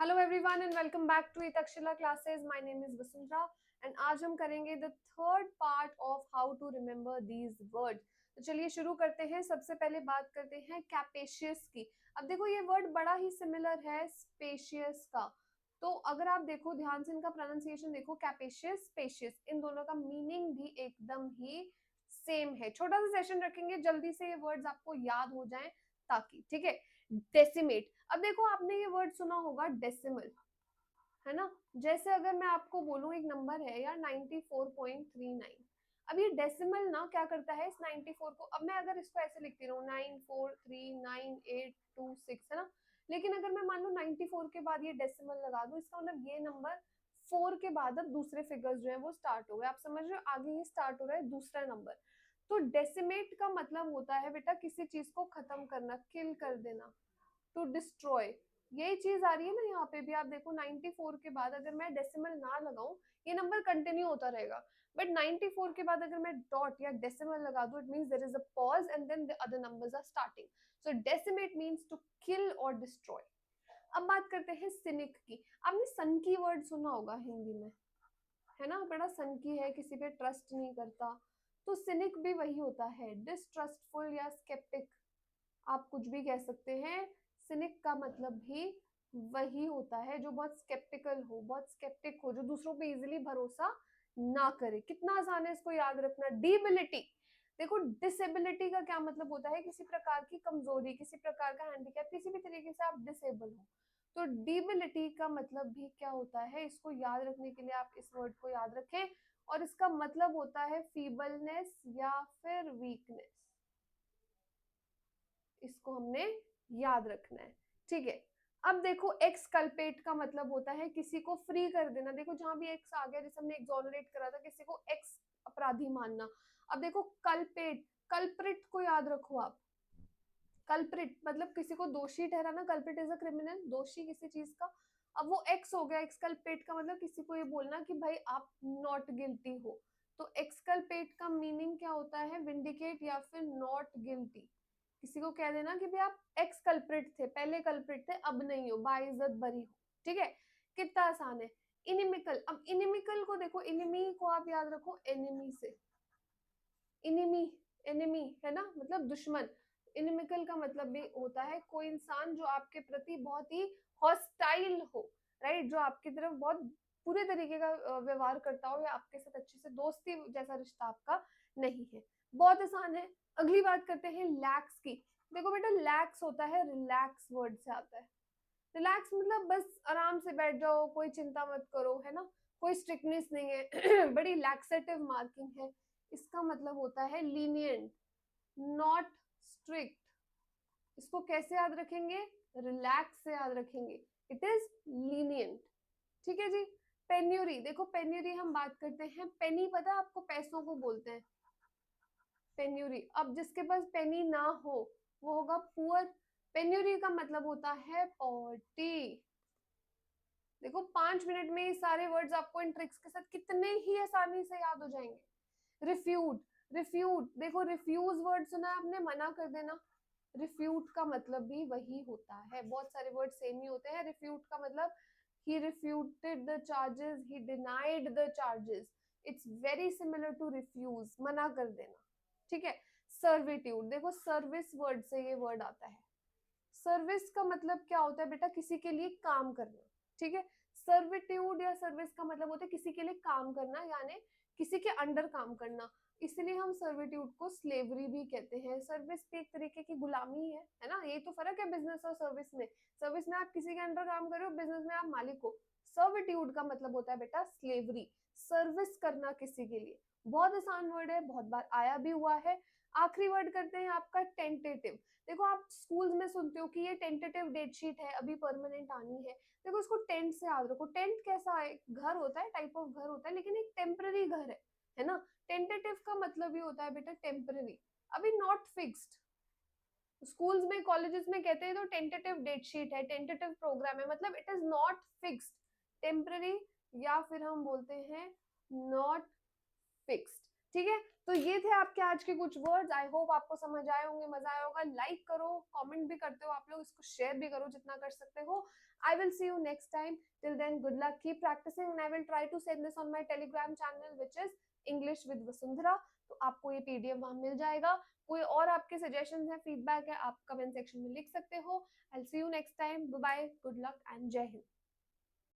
Hello everyone and welcome back to Takshashila classes. My name is Vasundhara and आज हम करेंगे the third part of how to remember these words. तो चलिए शुरू करते हैं। सबसे पहले बात करते हैं कैपेशियस की। अब देखो ये वर्ड बड़ा ही सिमिलर है स्पेशियस का। तो अगर आप देखो ध्यान से इनका प्रोनाउंसिएशन देखो, कैपेशियस स्पेशियस, इन दोनों का मीनिंग भी एकदम ही सेम है। छोटा सा सेशन रखेंगे जल्दी से ये वर्ड्स आपको याद हो जाएं ताकि, ठीक है। डेसिमेट, अब देखो आपने ये वर्ड सुना होगा डेसिमल, है ना। जैसे अगर मैं आपको बोलूं एक नंबर है यार 94.39, अब ये डेसिमल ना क्या करता है इस 94 को, अब मैं अगर इसको ऐसे लिखती रहूं 943986, है ना। लेकिन अगर मैं मान लो 94 के बाद ये डेसिमल लगा दूं, इसका मतलब ये नंबर 4 के बाद अब दूसरे फिगर्स जो है वो स्टार्ट हो गए। आप समझ रहे हो, आगे ये स्टार्ट हो रहा है दूसरा नंबर। तो डेसिमेट का मतलब होता है बेटा किसी चीज को खत्म करना, किल कर देना, टू डिस्ट्रॉय। यही चीज आ रही है ना यहाँ पे भी। आप देखो 94 के बाद अगर मैं डेसिमल ना लगाऊं, ये नंबर कंटिन्यू होता रहेगा। बट 94 के बाद अगर मैं डॉट या डेसिमल लगा दूं, it means there is a pause and then the other numbers are starting. So decimate means to kill और डिस्ट्रॉय। अब बात करते हैं सिनिक की। आपने सन की वर्ड सुना होगा हिंदी में, है ना। बड़ा सन की है, किसी पे ट्रस्ट नहीं करता। तो सिनिक भी वही होता है, डिस्ट्रस्टफुल या स्केप्टिक, आप कुछ भी कह सकते हैं। सिनिक का मतलब भी वही होता है जो बहुत स्केप्टिकल हो, बहुत स्केप्टिक हो, जो दूसरों पे इजीली भरोसा ना करे। कितना आसान है इसको याद रखना। डिबिलिटी, देखो डिसेबिलिटी का क्या मतलब होता है, किसी प्रकार की कमजोरी, किसी प्रकार का हैंडीकैप, किसी भी तरीके से आप डिसेबल हो। तो डिबिलिटी का मतलब भी क्या होता है, इसको याद रखने के लिए आप इस वर्ड को याद रखें, और इसका मतलब होता है फीबलनेस या फिर वीकनेस। इसको हमने याद रखना है, ठीक है। अब देखो एक्स कल्पेट का मतलब होता है किसी को फ्री कर देना। देखो जहां भी एक्स आ गया, जैसे हमने एक्सोनरेट करा था, किसी को एक्स अपराधी मानना। अब देखो कल्पेट, कल्प्रिट को याद रखो आप। कल्प्रिट मतलब किसी को दोषी ठहराना, कल्प्रिट इज अ क्रिमिनल, दोषी किसी चीज का। अब वो एक्स हो गया, एक्सकल्पेट का मतलब किसी को ये बोलना कि भाई आप नॉट गिल्टी हो। तो एक्सकल्पेट का मीनिंग क्या होता है, विंडिकेट या फिर नॉट गिल्टी। किसी को कह देना कि भाई आप एक्स कल्प्रिट थे, पहले कल्प्रिट थे, अब नहीं हो, बाइज्जत बरी हो, ठीक है। कितना आसान है। इनिमिकल, अब इनिमिकल को देखो, इनिमी को आप याद रखो एनिमी से। इनिमी, एनिमी है ना, मतलब दुश्मन। इनिमिकल का मतलब भी होता है कोई इंसान जो आपके प्रति बहुत ही हॉस्टाइल हो, राइट, जो आपकी तरफ बहुत पूरे तरीके का व्यवहार करता हो, या आपके साथ अच्छे से दोस्ती जैसा रिश्ता आपका नहीं है। बहुत आसान है। अगली बात करते हैं लैक्स की। देखो बेटा लैक्स होता है रिलैक्स वर्ड से आता है। रिलैक्स मतलब बस आराम से बैठ जाओ, कोई चिंता मत करो, है ना। कोई स्ट्रिक्टनेस नहीं है बड़ी लैक्सेटिव मार्किंग है। इसका मतलब होता है लीनियंट, नॉट स्ट्रिक्ट। इसको कैसे याद रखेंगे, रिलैक्स से याद रखेंगे, इट इज लीनियंट, ठीक है जी। पेन्यूरी, देखो पेन्यूरी हम बात करते हैं, पेनी पता है आपको, पैसों को बोलते हैं पेन्यूरी। अब जिसके पास पेनी ना हो वो होगा पुअर। पेन्यूरी का मतलब होता है पॉवर्टी। देखो 5 मिनट में ये सारे वर्ड्स आपको इन ट्रिक्स के साथ कितने ही आसानी से याद हो जाएंगे। रिफ्यूट, रिफ्यूट देखो, रिफ्यूज वर्ड सुना है आपने, मना कर देना। रिफ्यूट का मतलब भी वही होता है, बहुत सारे वर्ड सेम ही होते हैं। रिफ्यूट का मतलब he refuted the charges, he denied the charges. It's very similar to refuse, मना कर देना, ठीक है। सर्विट्यूड, देखो सर्विस वर्ड से ये वर्ड आता है। सर्विस का मतलब क्या होता है बेटा, किसी के लिए काम करना, ठीक है। सर्विट्यूड या सर्विस का मतलब होता है किसी के लिए काम करना, यानी किसी के अंडर काम करना। इसलिए हम सर्विट्यूड को स्लेवरी भी कहते हैं। सर्विस भी एक तरीके की गुलामी है ना। यही तो फर्क है बिजनेस और सर्विस में। सर्विस में आप किसी के अंडर काम कर रहे हो, बिजनेस में आप मालिक हो। सर्विट्यूड का मतलब होता है बेटा स्लेवरी, सर्विस करना किसी के लिए। बहुत आसान वर्ड है, बहुत बार आया भी हुआ है। आखिरी वर्ड करते हैं आपका टेंटेटिव। देखो आप स्कूल्स में सुनते हो कि ये टेंटेटिव डेट शीट है, अभी परमानेंट आनी है। देखो इसको टेंट से याद रखो। टेंट कैसा है, घर होता है, टाइप ऑफ घर होता है, लेकिन एक टेम्पररी घर है ना। टेंटेटिव का मतलब ही होता है बेटा टेम्पररी, अभी नॉट फिक्स्ड। स्कूल्स में कॉलेजेस में कहते हैं तो टेंटेटिव डेट शीट है, टेंटेटिव प्रोग्राम है, मतलब it is not fixed, temporary, या फिर हम बोलते हैं नॉट फिक्स्ड, ठीक है। तो ये थे आपके आज के कुछ वर्ड्स। आई होप आपको समझ आए होंगे, मजा आया होगा। लाइक करो, कमेंट भी करते हो आप लोग, इसको शेयर भी करो जितना कर सकते हो। I will see you next time. Till then, good luck, keep practicing, and I will try to send this on my Telegram channel, which is English with Vasundhara. तो आपको ये PDF वहां मिल जाएगा. कोई और आपके सजेशंस है, फीडबैक है, आप कमेंट सेक्शन में लिख सकते हो. I'll see you next time. Bye bye, good luck and जय हिंद.